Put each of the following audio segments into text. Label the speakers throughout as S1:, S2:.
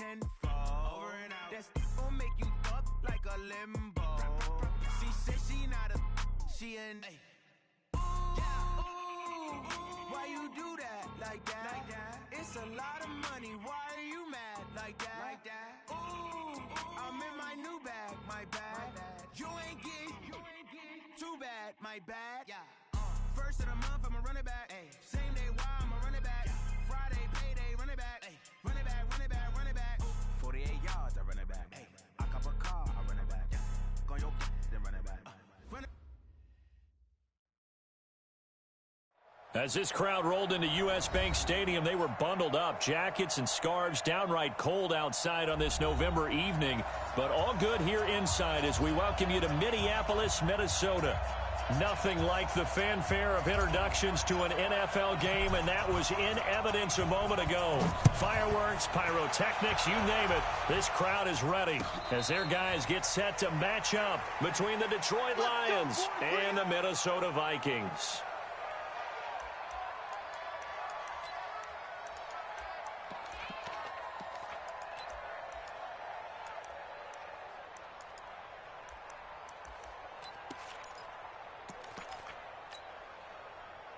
S1: tenfold. Over and out. That's gon' make you up like a limbo. She said she not a, she an. Ooh, why you do that like that? It's a lot of money. Why are you mad like that? Ooh, I'm in my new bag, my bad. You ain't getting too bad, my bad. First of the month, I'ma run it back. Same day, why I'ma run it back. Friday, payday, run it back. Run it back, run it back, run it back. 48 yards, I run it back. I cop a car, I run it back. Go your then run it back.
S2: As this crowd rolled into U.S. Bank Stadium, they were bundled up, jackets and scarves, downright cold outside on this November evening, but all good here inside as we welcome you to Minneapolis, Minnesota. Nothing like the fanfare of introductions to an NFL game, and that was in evidence a moment ago. Fireworks, pyrotechnics, you name it. This crowd is ready as their guys get set to match up between the Detroit Lions and the Minnesota Vikings.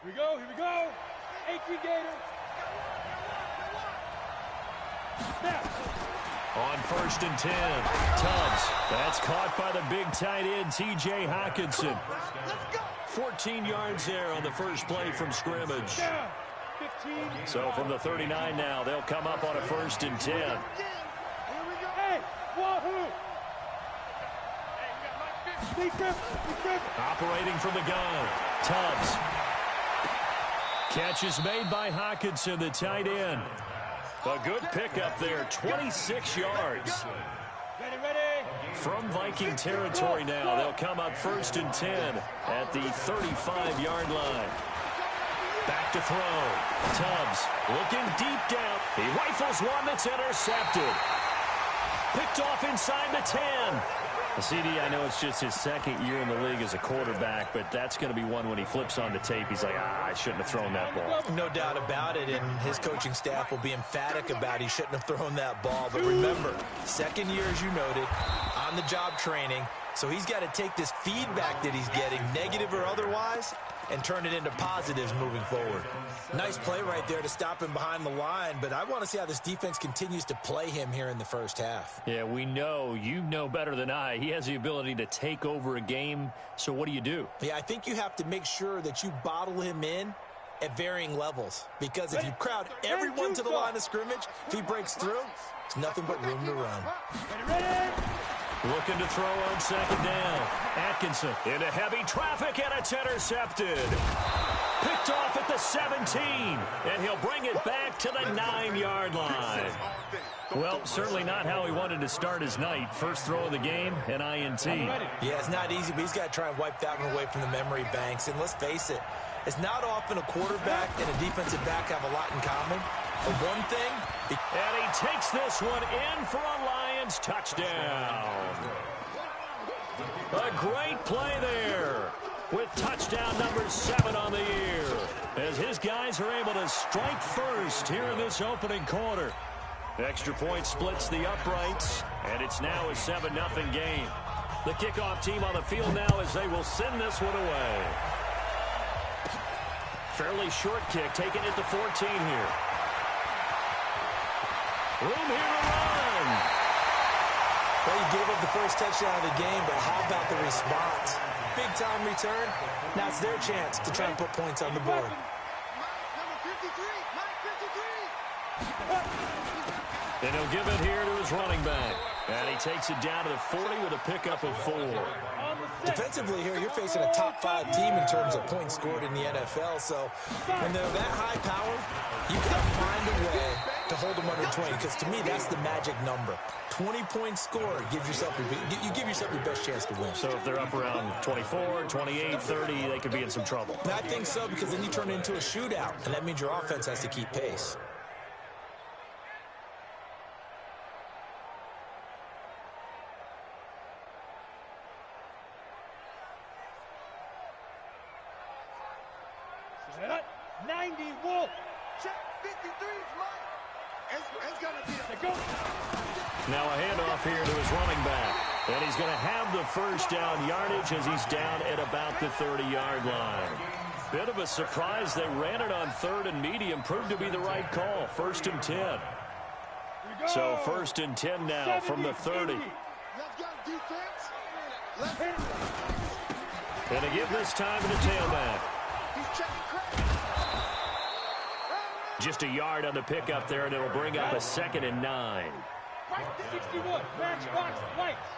S3: Here we go. 18 Gator. Snap.
S2: On 1st and 10, Tubbs. That's caught by the big tight end, T.J. Hockenson. 14 yards there on the first play from scrimmage. So from the 39 now, they'll come up on a 1st and 10.
S3: Hey, wahoo!
S2: Operating from the gun, Tubbs. Catch is made by Hockenson, the tight end. A good pickup there, 26 yards. From Viking territory now, they'll come up 1st and 10 at the 35-yard line. Back to throw. Tubbs looking deep down. He rifles one that's intercepted. Picked off inside the 10. CD, I know it's just his second year in the league as a quarterback, but that's going to be one when he flips on the tape. He's like, I shouldn't have thrown that ball.
S4: No doubt about it, and his coaching staff will be emphatic about he shouldn't have thrown that ball. But remember, second year, as you noted, on-the-job training, so he's got to take this feedback that he's getting, negative or otherwise, and turn it into positives moving forward. Nice play right there to stop him behind the line, but I want to see how this defense continues to play him here in the first half.
S2: Yeah, we know. You know better than I. He has the ability to take over a game, so what do?
S4: Yeah, I think you have to make sure that you bottle him in at varying levels, because if you crowd everyone to the line of scrimmage, if he breaks through, it's nothing but room to run.
S2: Looking to throw on 2nd down. Atkinson into heavy traffic, and it's intercepted. Picked off at the 17, and he'll bring it back to the 9-yard line. Well, certainly not how he wanted to start his night. First throw of the game, an INT.
S4: Yeah, it's not easy, but he's got to try and wipe that one away from the memory banks. And let's face it, it's not often a quarterback and a defensive back have a lot in common. But one thing...
S2: And he takes this one in for a Lions touchdown. A great play there with touchdown number 7 on the year, as his guys are able to strike first here in this opening quarter. Extra point splits the uprights, and it's now a 7-0 game. The kickoff team on the field now as they will send this one away. Fairly short kick, taking it to 14 here. Room here to run.
S4: Well, you gave up the first touchdown of the game, but how about the response? Big-time return. Now it's their chance to try and put points on the board.
S2: And he'll give it here to his running back. And he takes it down to the 40 with a pickup of 4.
S4: Defensively here, you're facing a top-5 team in terms of points scored in the NFL. So when they're that high power, you got to find a way to hold them under 20. Because to me, that's the magic number. 20 points scored gives yourself you give yourself your best chance to win.
S2: So if they're up around 24, 28, 30, they could be in some trouble.
S4: I think so, because then you turn it into a shootout, and that means your offense has to keep pace.
S2: Now a handoff here to his running back. And he's going to have the first down yardage as he's down at about the 30-yard line. Bit of a surprise. They ran it on 3rd and medium. Proved to be the right call. 1st and 10. So 1st and 10 now from the 30. And to give this time to the tailback. Just a yard on the pickup there, and it'll bring up a 2nd and 9.
S3: 61, matchbox lights.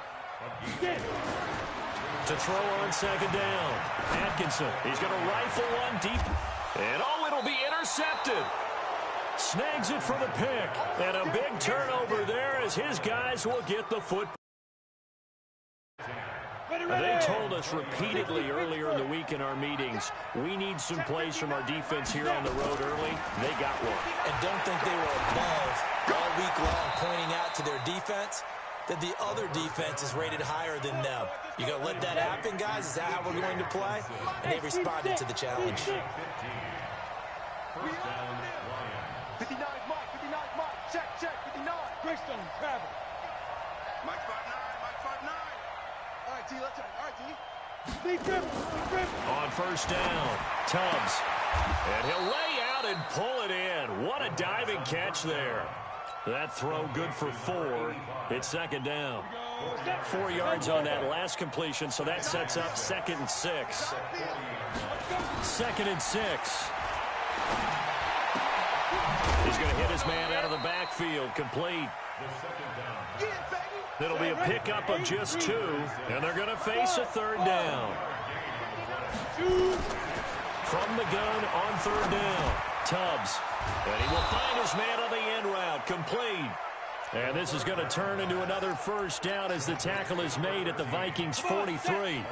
S2: To throw on 2nd down. Atkinson, he's going to rifle one deep. And oh, it'll be intercepted. Snags it for the pick. And a big turnover there as his guys will get the football. They told us repeatedly earlier in the week in our meetings, we need some plays from our defense here on the road early. They got one.
S4: And don't think they were above all week long pointing out to their defense that the other defense is rated higher than them. You going to let that happen, guys? Is that how we're going to play? And they responded to the challenge.
S3: 59 Mike, 59 Mike, check, 59. Brixton, travel.
S5: Mike 5'9", Mike 5'9".
S3: All right, T, let's go. All right, T. Big grip.
S2: On 1st down, Tubbs. And he'll lay out and pull it in. What a diving catch there. That throw good for 4. It's 2nd down. 4 yards on that last completion, so that sets up 2nd and 6. 2nd and 6. He's going to hit his man out of the backfield, complete. It'll be a pickup of just 2, and they're going to face a 3rd down. From the gun on 3rd down, Tubbs. And he will find his man on the end route, complete. And this is going to turn into another 1st down as the tackle is made at the Vikings 43.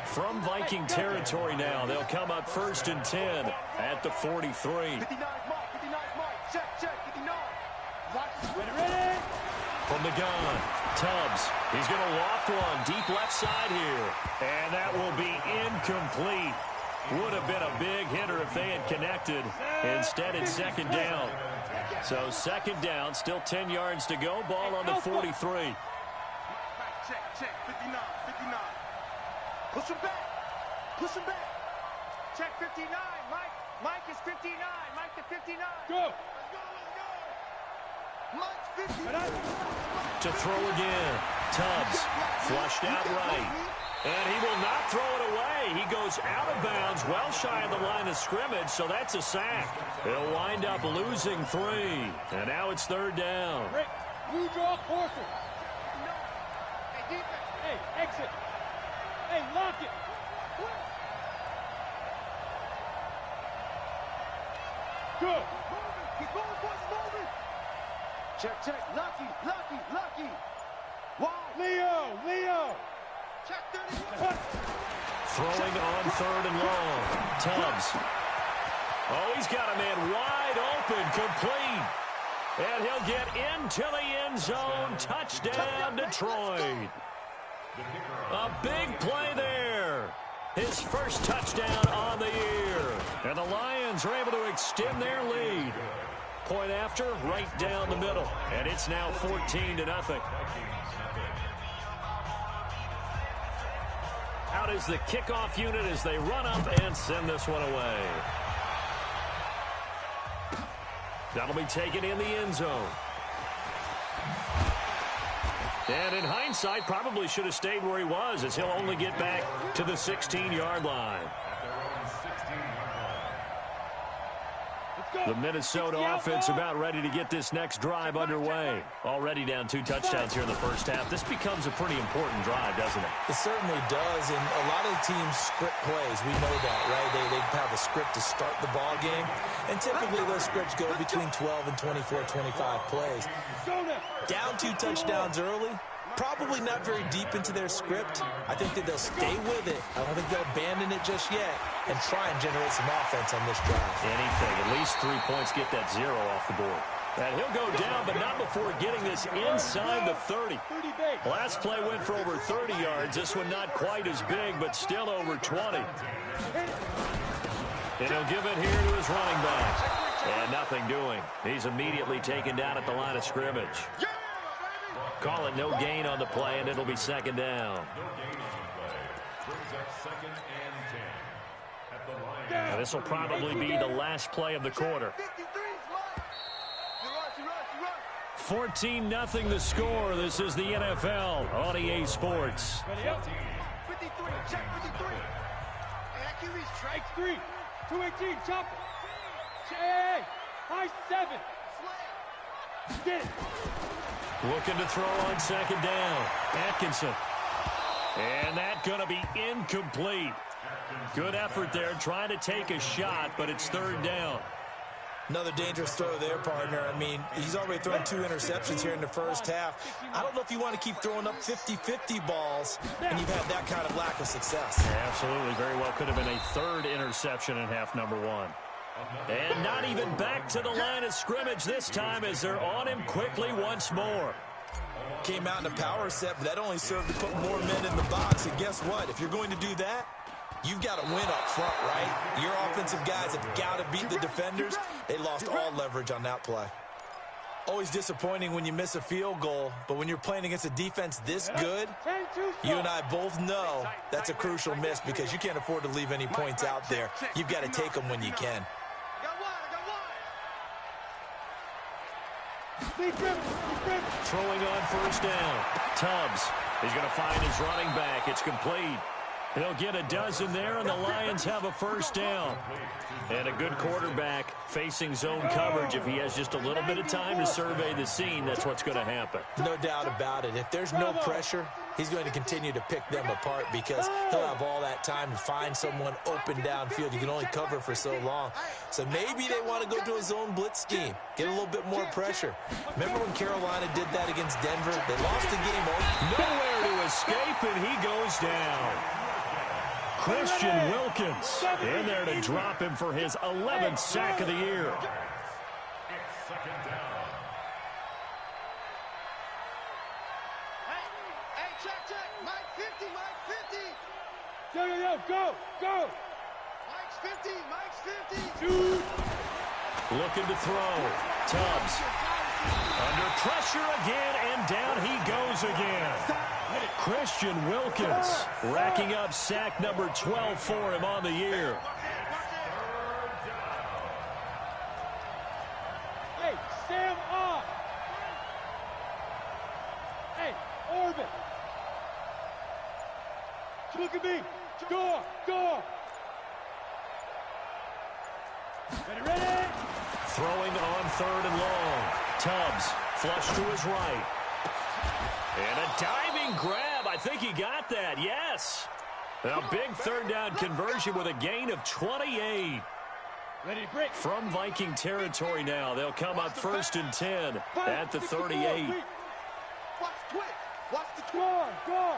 S2: From Viking territory now, they'll come up 1st and 10 at the 43.
S3: 59 Mike, check, 59. Ready.
S2: From the gun, Tubbs. He's going to loft one deep left side here. And that will be incomplete. Would have been a big hitter if they had connected. Instead, it's 2nd down. So 2nd down, still 10 yards to go. Ball on the 43.
S5: Check, 59.
S3: Push him back. Check 59, Mike is 59. Mike to 59. Go. Mike's 59.
S2: To throw again. Tubbs flushed out right. And he will not throw it away. He goes out of bounds, well shy of the line of scrimmage, so that's a sack. He'll wind up losing 3. And now it's 3rd down.
S3: Rick, you draw Corker. Hey, defense. Hey, exit. Hey, lock it. Good. He's moving, boys, moving. Check. Lucky. Wow. Leo. Check 30.
S2: Throwing on 3rd and long. Tubbs. Oh, he's got a man wide open, complete. And he'll get into the end zone. Touchdown, Detroit. A big play there. His first touchdown on the year. And the Lions are able to extend their lead. Point after, right down the middle. And it's now 14-0. Out is the kickoff unit as they run up and send this one away. That'll be taken in the end zone. And in hindsight, probably should have stayed where he was, as he'll only get back to the 16-yard line. The Minnesota offense about ready to get this next drive underway. Already down 2 touchdowns here in the first half. This becomes a pretty important drive, doesn't it?
S4: It certainly does, and a lot of teams script plays. We know that, right? They have a script to start the ball game, and typically those scripts go between 12 and 24, 25 plays. Down 2 touchdowns early, probably not very deep into their script. I think that they'll stay with it. I don't think they'll abandon it just yet and try and generate some offense on this drive.
S2: Anything. At least 3 points, get that 0 off the board. And he'll go down, but not before getting this inside the 30. Last play went for over 30 yards. This one not quite as big, but still over 20. And he'll give it here to his running back. And nothing doing. He's immediately taken down at the line of scrimmage. Call it no gain on the play, and it'll be second down. Now, this will probably be the last play of the quarter. 14-0 the score. This is the NFL on EA Sports.
S3: 53, check 53. And QB strike 3. 218, chop it. Hey, high 7. Get it.
S2: Looking to throw on second down. Atkinson. And that's going to be incomplete. Good effort there, trying to take a shot, but it's third down.
S4: Another dangerous throw there, partner. I mean, he's already thrown 2 interceptions here in the first half. I don't know if you want to keep throwing up 50-50 balls and you've had that kind of lack of success.
S2: Yeah, absolutely. Very well could have been a third interception in half number 1. And not even back to the line of scrimmage this time as they're on him quickly once more.
S4: Came out in a power set, but that only served to put more men in the box. And guess what? If you're going to do that, you've got to win up front, right? Your offensive guys have got to beat the defenders. They lost all leverage on that play. Always disappointing when you miss a field goal, but when you're playing against a defense this good, you and I both know that's a crucial miss because you can't afford to leave any points out there. You've got to take them when you can.
S2: Throwing on first down. Tubbs. He's going to find his running back. It's complete. He'll get a dozen there, and the Lions have a first down. And a good quarterback facing zone coverage. If he has just a little bit of time to survey the scene, that's what's going to happen.
S4: No doubt about it. If there's no pressure, he's going to continue to pick them apart because he'll have all that time to find someone open downfield. You can only cover for so long. So maybe they want to go to a zone blitz scheme, get a little bit more pressure. Remember when Carolina did that against Denver? They lost the game.
S2: Nowhere to escape, and he goes down. Christian Wilkins in there to drop him for his 11th sack of the year.
S3: Hey, check. Mike 50, Mike 50. Go. Mike's 50. Dude.
S2: Looking to throw. Tubbs. Under pressure again, and down he goes again. Christian Wilkins racking up sack number 12 for him on the year.
S3: Hey, Sam off. Hey, Orbit. Look at me. Go. Ready?
S2: Throwing on third and long. Tubbs flush to his right. And a diving grab. I think he got that. Yes. A big third down conversion with a gain of 28.
S3: Ready to break.
S2: From Viking territory now. They'll come up first and 10 at the 38.
S3: Watch the twitch. Go.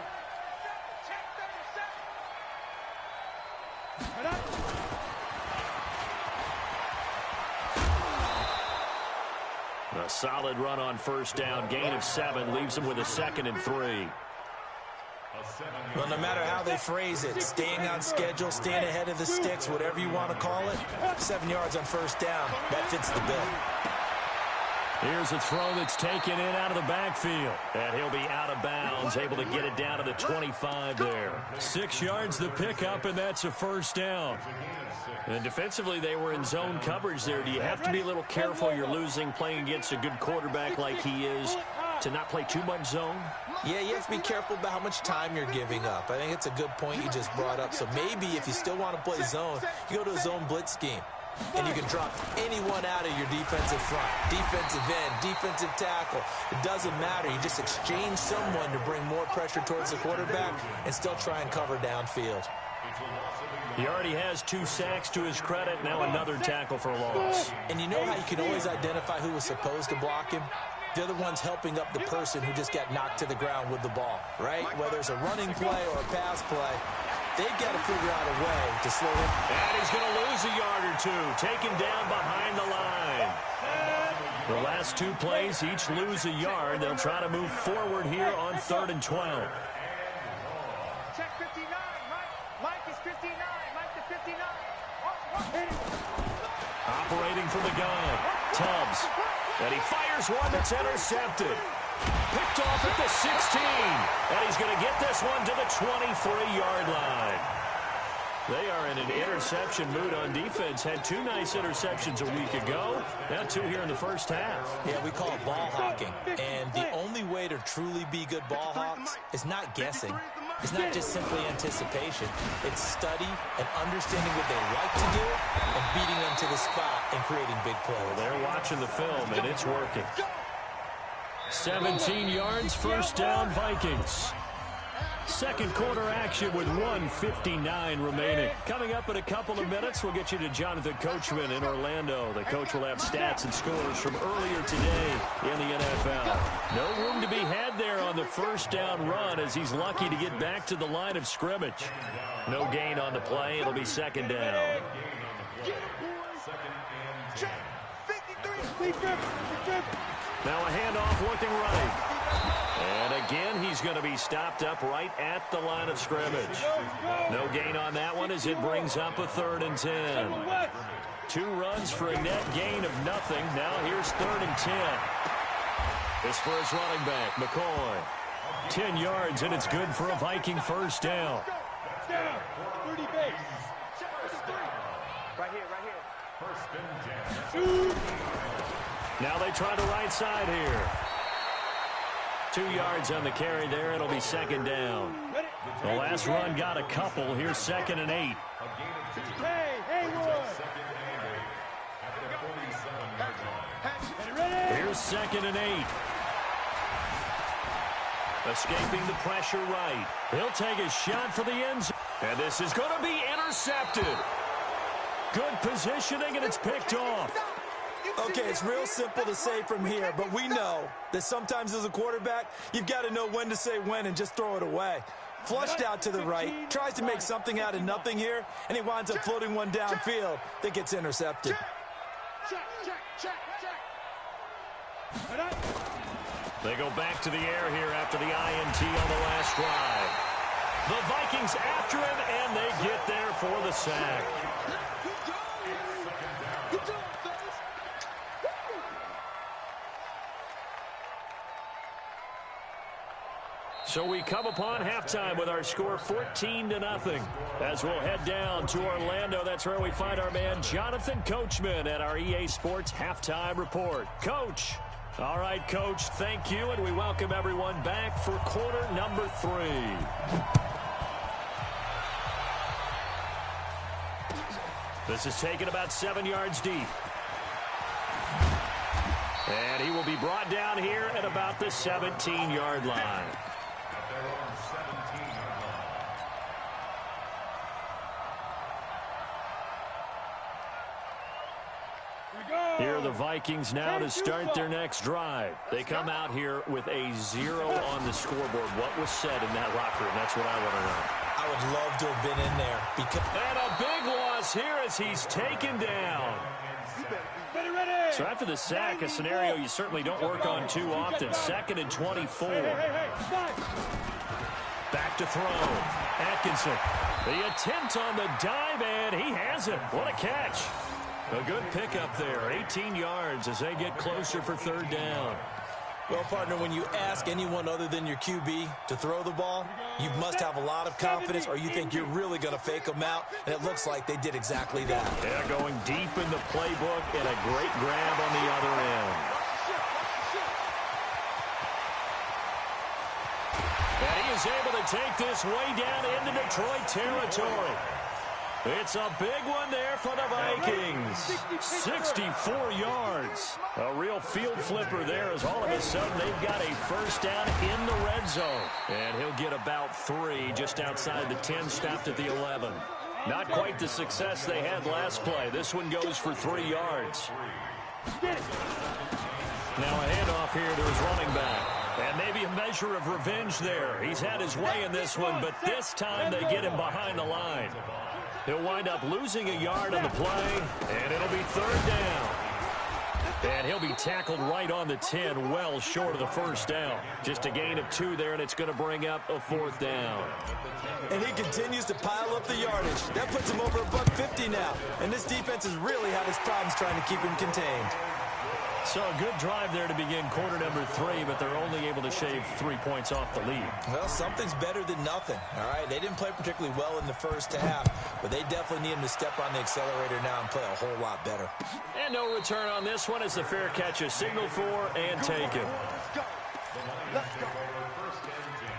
S2: A solid run on first down. Gain of 7 leaves him with a 2nd and 3.
S4: Well, no matter how they phrase it, staying on schedule, staying ahead of the sticks, whatever you want to call it, 7 yards on first down, that fits the bill.
S2: Here's a throw that's taken in out of the backfield. And he'll be out of bounds, able to get it down to the 25 there. 6 yards the pickup, and that's a first down. And defensively, they were in zone coverage there. Do you have to be a little careful? You're losing, playing against a good quarterback like he is, to not play too much zone?
S4: Yeah, you have to be careful about how much time you're giving up. I think it's a good point you just brought up. So maybe if you still want to play zone, you go to a zone blitz scheme. And you can drop anyone out of your defensive front, defensive end, defensive tackle. It doesn't matter. You just exchange someone to bring more pressure towards the quarterback and still try and cover downfield.
S2: He already has 2 sacks to his credit. Now another tackle for loss.
S4: And you know how you can always identify who was supposed to block him? They're the ones helping up the person who just got knocked to the ground with the ball, right? Whether it's a running play or a pass play, they've got to figure out a way to slow him.
S2: And he's going to lose a yard or 2. Taken down behind the line. The last 2 plays each lose a yard. They'll try to move forward here on 3rd and 12.
S3: Check 59. Mike is 59. Mike to 59.
S2: Operating from the gun. Tubbs. And he fires one that's intercepted. Picked off at the 16. And he's going to get this one to the 23-yard line. They are in an interception mood on defense. Had 2 nice interceptions a week ago. Now 2 here in the first half.
S4: Yeah, we call it ball hawking. And the only way to truly be good ball hawks is not guessing. It's not just simply anticipation. It's study and understanding what they like to do and beating them to the spot and creating big plays.
S2: Well, they're watching the film, and it's working. 17 yards, first down, Vikings. Second quarter action with 1:59 remaining. Coming up in a couple of minutes, we'll get you to Jonathan Coachman in Orlando. The coach will have stats and scores from earlier today in the NFL. No room to be had there on the first down run as he's lucky to get back to the line of scrimmage. No gain on the play. It'll be second down. Now a handoff looking right. And again, he's going to be stopped up right at the line of scrimmage. No gain on that one as it brings up a 3rd and 10. 2 runs for a net gain of nothing. Now here's 3rd and 10. This for his running back, McCoy. 10 yards, and it's good for a Viking first down.
S3: Down. 30 base.
S5: Right here.
S3: 2.
S2: Now they try the right side here. 2 yards on the carry there. It'll be second down. The last run got a couple. Here's 2nd and 8.
S3: Hey, Haywood.
S2: Here's 2nd and 8. Escaping the pressure right. He'll take a shot for the end zone. And this is going to be intercepted. Good positioning, and it's picked off.
S4: Okay, it's real simple to say from here, but we know that sometimes as a quarterback, you've got to know when to say when and just throw it away. Flushed out to the right, tries to make something out of nothing here, and he winds up floating one downfield that gets intercepted.
S2: They go back to the air here after the INT on the last drive. The Vikings after him, and they get there for the sack. So we come upon halftime with our score 14-0 as we'll head down to Orlando. That's where we find our man Jonathan Coachman at our EA Sports Halftime Report. Coach. All right, Coach, thank you, and we welcome everyone back for quarter number 3. This is taken about 7 yards deep. And he will be brought down here at about the 17-yard line. Here are the Vikings now to start their next drive. They come out here with a 0 on the scoreboard. What was said in that locker room? That's what I want to know.
S4: I would love to have been in there.
S2: And a big loss here as he's taken down. So after the sack, a scenario you certainly don't work on too often. 2nd and 24. Back to throw. Atkinson. The attempt on the dive, and he has it. What a catch. A good pickup there. 18 yards as they get closer for 3rd down.
S4: Well, partner, when you ask anyone other than your QB to throw the ball, you must have a lot of confidence or you think you're really going to fake them out, and it looks like they did exactly that.
S2: Yeah, going deep in the playbook and a great grab on the other end. And he is able to take this way down into Detroit territory. It's a big one there for the Vikings. 64 yards. A real field flipper there as all of a sudden they've got a first down in the red zone. And he'll get about 3 just outside the 10, stopped at the 11. Not quite the success they had last play. This one goes for 3 yards. Now a handoff here to his running back. And maybe a measure of revenge there. He's had his way in this one, but this time they get him behind the line. He'll wind up losing a yard on the play, and it'll be 3rd down. And he'll be tackled right on the 10, well short of the first down. Just a gain of 2 there, and it's going to bring up a 4th down.
S4: And he continues to pile up the yardage. That puts him over $150 now. And this defense has really had its problems trying to keep him contained.
S2: So a good drive there to begin quarter number 3, but they're only able to shave 3 points off the lead.
S4: Well, something's better than nothing, all right? They didn't play particularly well in the first half, but they definitely need him to step on the accelerator now and play a whole lot better.
S2: And no return on this one as the fair catch is signaled for and taken.
S5: Let's go. Let's go.
S6: First and 10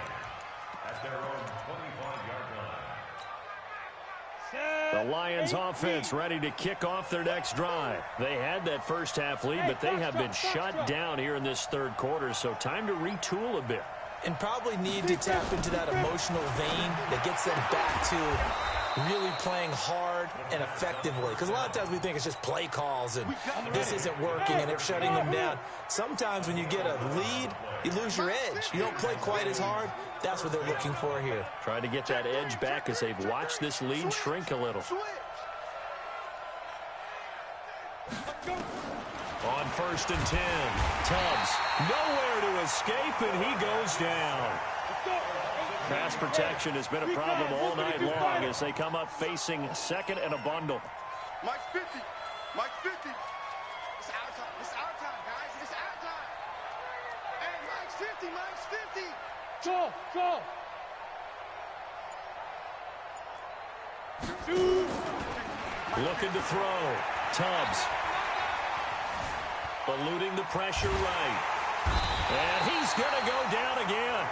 S6: at their own 25-yard line.
S2: The Lions offense ready to kick off their next drive. They had that first half lead, but they have been shut down here in this third quarter, so time to retool a bit.
S4: And probably need to tap into that emotional vein that gets them back to really playing hard and effectively. Because a lot of times we think it's just play calls and this isn't working and they're shutting them down. Sometimes when you get a lead, you lose your edge. You don't play quite as hard. That's what they're looking for here.
S2: Trying to get that edge back as they've watched this lead shrink a little. On 1st and 10, Tubbs nowhere to escape, and he goes down. Pass protection has been a problem all night long as they come up facing 2nd and a bundle.
S5: Mike's 50. Mike's 50. It's our time. It's our time, guys. It's our time. Hey, Mike's 50. Mike's 50.
S3: Go.
S2: Looking to throw. Tubbs. Eluding the pressure right. And he's going to go down again.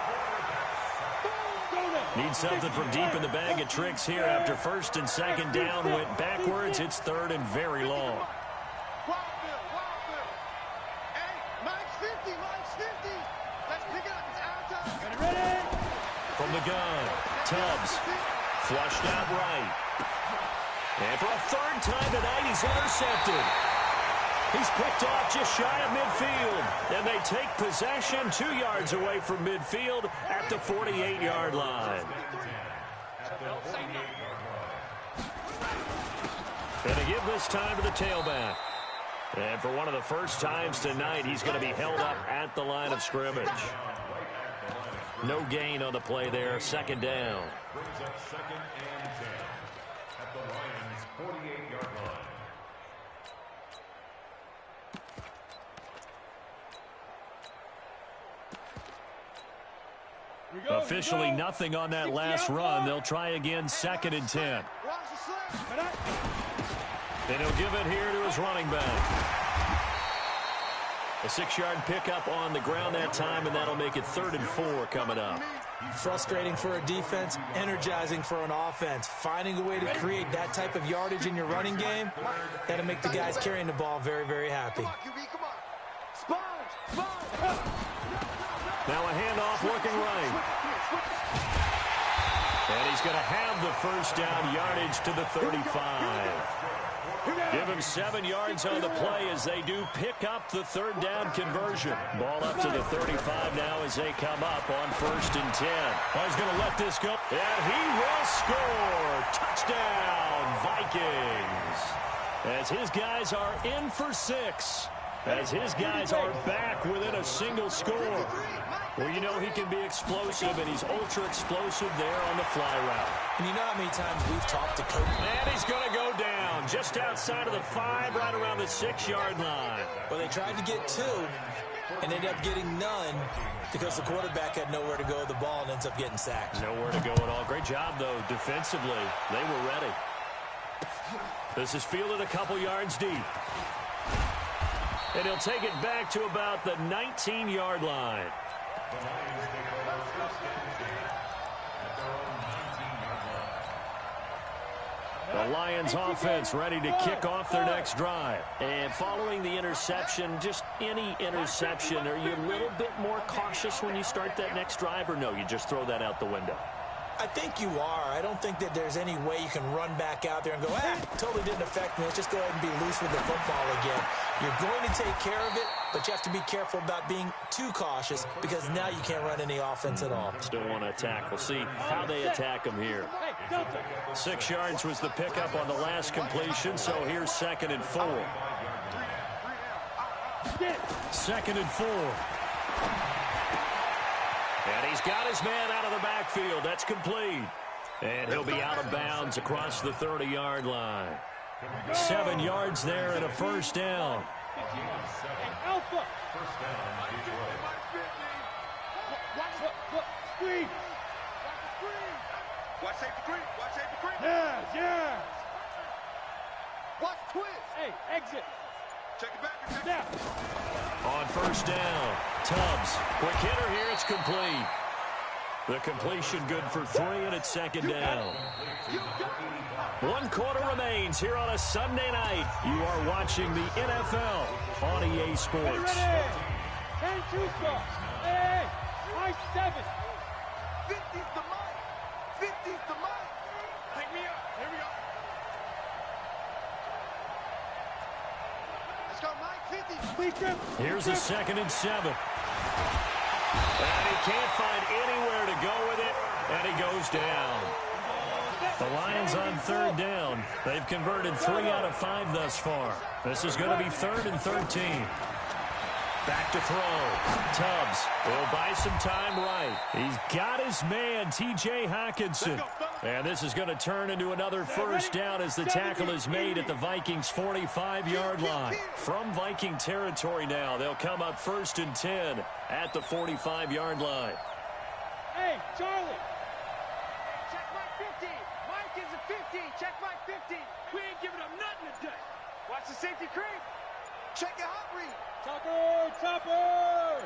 S2: Need something from deep in the bag of tricks here after 1st and 2nd down went backwards. It's 3rd and very long.
S5: Hey, Mike's 50. Mike's 50. Let's pick it up. It's our time.
S3: Ready?
S2: From the gun, Tubbs flushed out right. And for a 3rd time tonight, he's intercepted. He's picked off just shy of midfield. And they take possession 2 yards away from midfield at the 48-yard line. Going to give this time to the tailback. And for one of the first times tonight, he's going to be held up at the line of scrimmage. No gain on the play there. 2nd down.
S6: Brings up 2nd and 10 at the Lions' 48-yard line.
S2: Officially nothing on that last run. They'll try again 2nd and 10. And he'll give it here to his running back. A 6-yard pickup on the ground that time, and that'll make it 3rd and 4 coming up.
S4: Frustrating for a defense, energizing for an offense. Finding a way to create that type of yardage in your running game, that'll make the guys carrying the ball very, very happy.
S2: Now a handoff looking right. And he's going to have the first down, yardage to the 35. Give him 7 yards on the play as they do pick up the 3rd down conversion. Ball up to the 35 now as they come up on 1st and 10. Oh, he's going to let this go. And he will score. Touchdown, Vikings. As his guys are in for 6. As his guys are back within a single score. Well, you know he can be explosive, and he's ultra-explosive there on the fly route.
S4: And you know how many times we've talked to coaches.
S2: And he's going to go down just outside of the 5, right around the 6-yard line.
S4: Well, they tried to get 2 and ended up getting none because the quarterback had nowhere to go with the ball and ends up getting sacked.
S2: Nowhere to go at all. Great job, though, defensively. They were ready. This is fielded a couple yards deep. And he'll take it back to about the 19-yard line. The Lions offense ready to kick off their next drive. And following the interception, just any interception, are you a little bit more cautious when you start that next drive, or no, you just throw that out the window?
S4: I think you are. I don't think that there's any way you can run back out there and go, totally didn't affect me. Let's just go ahead and be loose with the football again. You're going to take care of it, but you have to be careful about being too cautious because now you can't run any offense at all.
S2: Still want to attack. We'll see how they attack him here. 6 yards was the pickup on the last completion, so here's 2nd and 4. 2nd and 4. And he's got his man out of the backfield. That's complete. And he'll be out of bounds across the 30-yard line. 7 yards there and a first down.
S3: Alpha.
S6: First down, Detroit.
S3: Screen.
S5: Watch safety green. Watch safety green.
S3: Yeah.
S5: Watch twist.
S3: Hey, exit.
S5: Check it back.
S3: Snap.
S2: On first down, Tubbs. Quick hitter here. It's complete. The completion good for 3, and it's 2nd down. 1 quarter remains here on a Sunday night. You are watching the NFL on EA Sports.
S3: Ready. 10-2 stop. Hey, my 7.
S5: 50's the mic. 50's the mic. Hang me up. Here we go. Let's go, Mike. 50.
S2: Here's a 2nd and 7. And he can't find anywhere to go with it, and he goes down. The Lions on 3rd down. They've converted 3 out of 5 thus far. This is going to be 3rd and 13. Back to throw. Tubbs will buy some time right. He's got his man, T.J. Hockenson. And this is going to turn into another first down as the tackle is made at the Vikings' 45-yard line. From Viking territory now, they'll come up 1st and 10 at the 45-yard line.
S3: Hey, Charlie.
S5: Check Mike 50. Mike is a 50. Check Mike 50. We ain't giving up nothing today. Watch the safety creep. Check your hot read.
S3: Topper.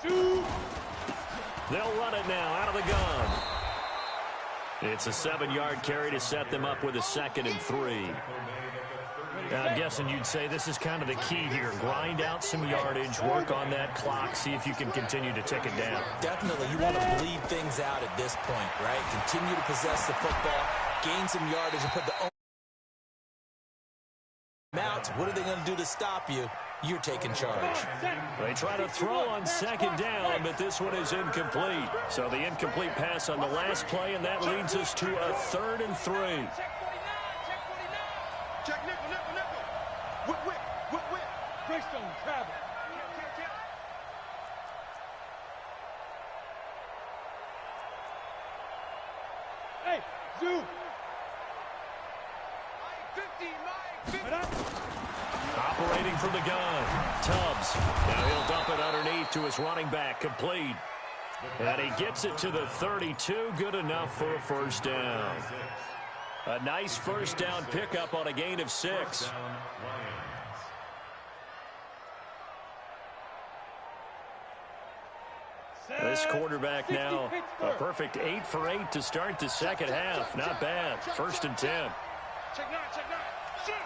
S3: Shoot.
S2: They'll run it now out of the gun. It's a 7-yard carry to set them up with a 2nd and 3. I'm guessing you'd say this is kind of the key here. Grind out some yardage, work on that clock, see if you can continue to tick it down.
S4: Definitely, you want to bleed things out at this point, right? Continue to possess the football, gain some yardage, and put the out. What are they going to do to stop you? You're taking charge.
S2: They try to throw on 2nd down, but this one is incomplete. So the incomplete pass on the last play, and that leads us to a 3rd and 3.
S5: Check nickel. Whip.
S3: Greystone travel. Hey, zoom.
S2: Operating from the gun, Tubbs. Now he'll dump it underneath to his running back, complete. And he gets it to the 32, good enough for a first down. A nice first down pickup on a gain of 6. This quarterback now, a perfect 8 for 8 to start the second half. Not bad. 1st and 10.
S5: Check 9. Shoot.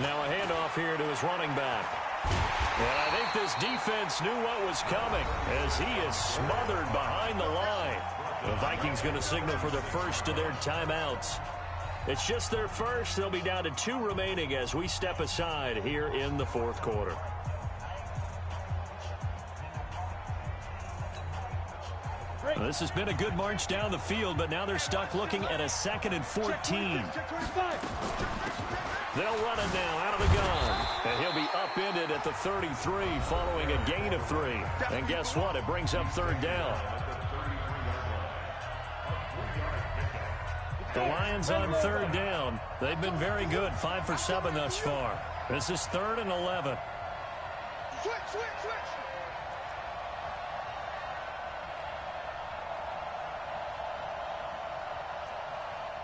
S2: Now a handoff here to his running back. And I think this defense knew what was coming as he is smothered behind the line. The Vikings going to signal for the first of their timeouts. It's just their first. They'll be down to 2 remaining as we step aside here in the 4th quarter. This has been a good march down the field, but now they're stuck looking at a 2nd and 14. They'll run it now out of the gun. And he'll be upended at the 33 following a gain of 3. And guess what? It brings up 3rd down. The Lions on 3rd down. They've been very good, 5 for 7 thus far. This is 3rd and 11.
S5: Switch.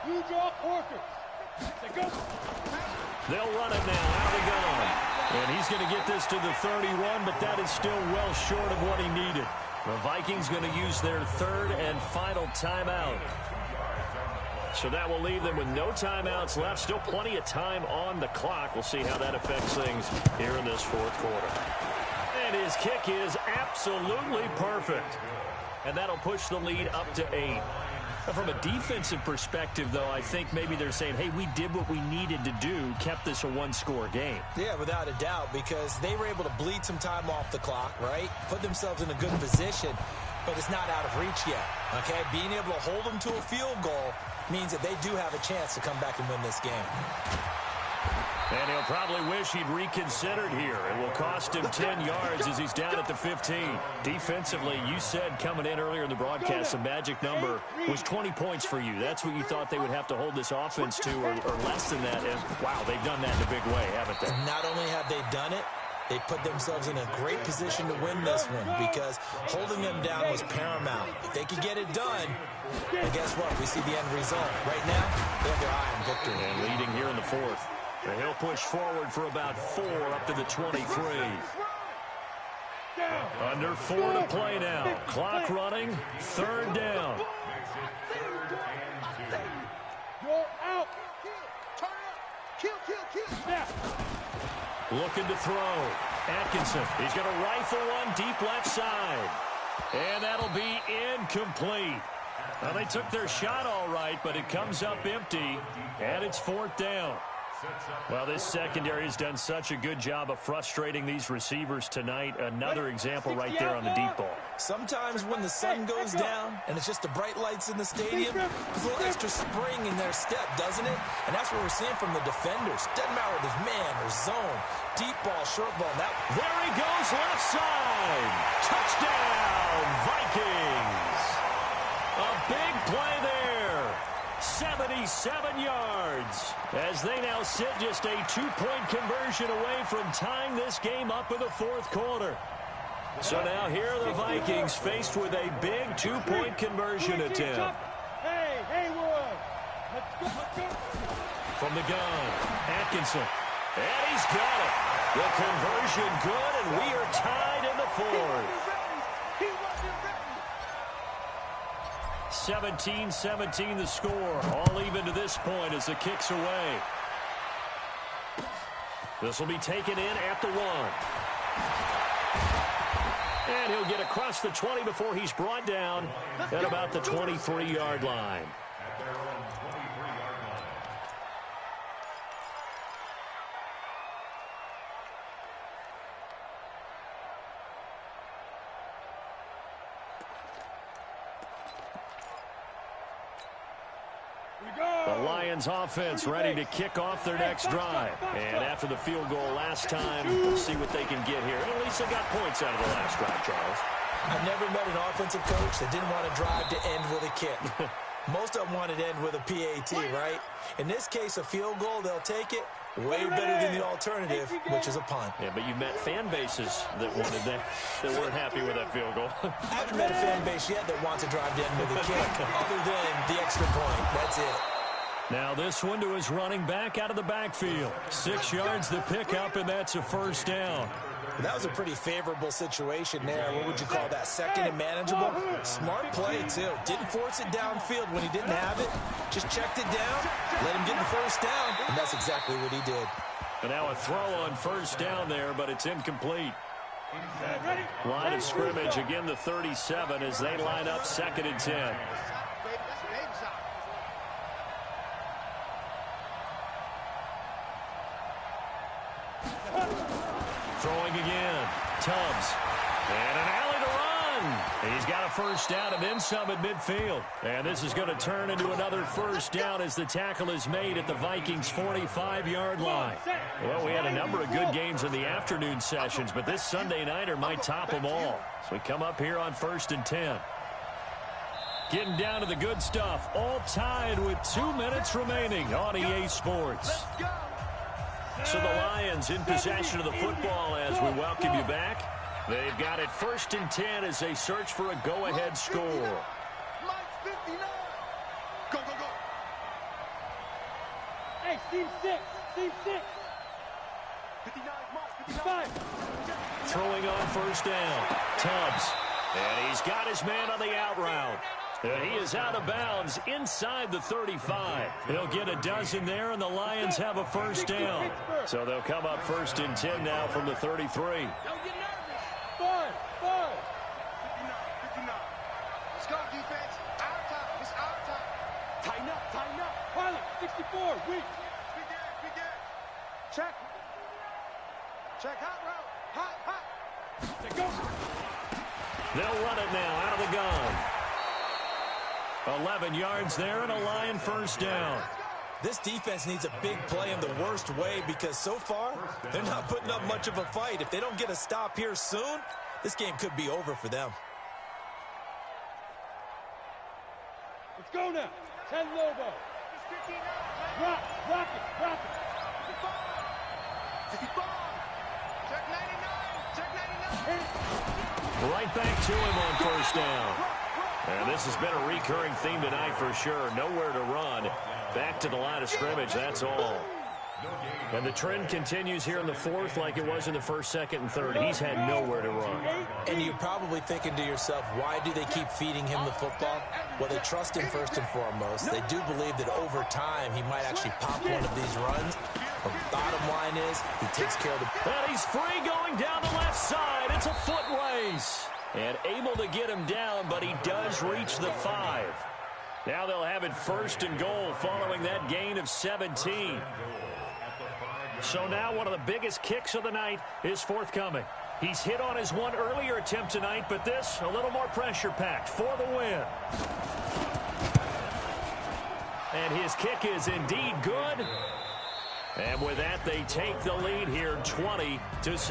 S3: You draw Porkers.
S2: They'll run it now out of the gun. And he's going to get this to the 31, but that is still well short of what he needed. The Vikings going to use their 3rd and final timeout. So that will leave them with no timeouts left. Still plenty of time on the clock. We'll see how that affects things here in this 4th quarter. And his kick is absolutely perfect. And that'll push the lead up to 8. From a defensive perspective, though, I think maybe they're saying, hey, we did what we needed to do, kept this a 1-score game.
S4: Yeah, without a doubt, because they were able to bleed some time off the clock, right? Put themselves in a good position. but it's not out of reach yet. Okay, being able to hold them to a field goal means that they do have a chance to come back and win this game.
S2: And he'll probably wish he'd reconsidered here. It will cost him 10 yards as he's down at the 15. Defensively, you said coming in earlier in the broadcast, the magic number was 20 points for you. That's what you thought they would have to hold this offense to, or less than that. And, wow, they've done that in a big way, haven't they?
S4: And not only have they done it, they put themselves in a great position to win this one because holding them down was paramount. If they could get it done, well, guess what? We see the end result. Right now, they have their eye on victory.
S2: And leading here in the fourth. He'll push forward for about 4 up to the 23. Under 4 to play now. Clock running. 3rd down.
S3: You're out.
S2: Looking to throw. Atkinson. He's going to rifle one deep left side. And that'll be incomplete. Well, they took their shot all right, but it comes up empty. And it's 4th down. Well, this secondary has done such a good job of frustrating these receivers tonight. Another example right there on the deep ball.
S4: Sometimes when the sun goes down and it's just the bright lights in the stadium, there's a little extra spring in their step, doesn't it? And that's what we're seeing from the defenders. Doesn't matter if it's man or zone, deep ball, short ball.
S2: There he goes, left side. Touchdown, Vikings. A big play there. 77 yards as they now sit just a 2-point conversion away from tying this game up in the 4th quarter. So now here are the Vikings faced with a big 2-point conversion attempt.
S3: Hey, Haywood. Let's go.
S2: From the gun, Atkinson. And he's got it. The conversion good, and we are tied in the 4th. 17-17 the score. All even to this point as the kick's away. This will be taken in at the 1. And he'll get across the 20 before he's brought down at about the 23-yard line. The Lions offense ready to kick off their next drive. And after the field goal last time, we'll see what they can get here. At least they got points out of the last drive, Charles.
S4: I've never met an offensive coach that didn't want to drive to end with a kick. Most of them wanted to end with a PAT, right? In this case, a field goal, they'll take it. Way better than the alternative, which is a punt.
S2: Yeah, but you've met fan bases that wanted that weren't happy with that field goal.
S4: I haven't met a fan base yet that wants to drive to end with a kick, other than the extra point. That's it.
S2: Now this one to his running back out of the backfield. 6 yards the pickup, and that's a 1st down.
S4: That was a pretty favorable situation there. What would you call that? 2nd and manageable? Smart play, too. Didn't force it downfield when he didn't have it. Just checked it down, let him get the 1st down, and that's exactly what he did.
S2: And now a throw on 1st down there, but it's incomplete. Line of scrimmage, again the 37 as they line up 2nd and 10. Throwing again. Tubbs. And an alley to run. He's got a 1st down and then some at midfield. And this is going to turn into another 1st down as the tackle is made at the Vikings' 45-yard line. Well, we had a number of good games in the afternoon sessions, but this Sunday nighter might top them all. So we come up here on 1st and 10. Getting down to the good stuff. All tied with 2 minutes remaining on EA Sports. So the Lions in possession of the football as we welcome you back. They've got it 1st and 10 as they search for a go-ahead score.
S5: Go, go, go.
S3: Hey, team 6. Team 6.
S5: 59, Mike, 55.
S2: Throwing on 1st down. Tubbs. And he's got his man on the out route. And he is out of bounds inside the 35. He'll get a dozen there, and the Lions have a 1st down. So they'll come up 1st and 10 now from the 33.
S5: Don't get nervous.
S3: 5.
S5: 59, 59. Let's go, defense. Our time. It's our time. Tighten up.
S3: Pilot, 64. Weak.
S5: Begin. Check. Hot route. Hot.
S3: Let's go.
S2: They'll run it now out of the gun. 11 yards there and a Lion first down.
S4: This defense needs a big play in the worst way because so far, they're not putting up much of a fight. If they don't get a stop here soon, this game could be over for them.
S3: Let's go now. 10 Lobo. Rock it.
S5: Check 99. Check 99.
S2: Right back to him on first down. And this has been a recurring theme tonight for sure. Nowhere to run. Back to the line of scrimmage, that's all. And the trend continues here in the fourth like it was in the first, second, and third. He's had nowhere to run.
S4: And you're probably thinking to yourself, why do they keep feeding him the football? Well, they trust him first and foremost. They do believe that over time he might actually pop one of these runs. The bottom line is he takes care of the...
S2: And he's free going down the left side. It's a foot race. And able to get him down, but he does reach the 5. Now they'll have it first and goal following that gain of 17. So now one of the biggest kicks of the night is forthcoming. He's hit on his one earlier attempt tonight, but this a little more pressure-packed for the win. And his kick is indeed good. And with that, they take the lead here 20-6.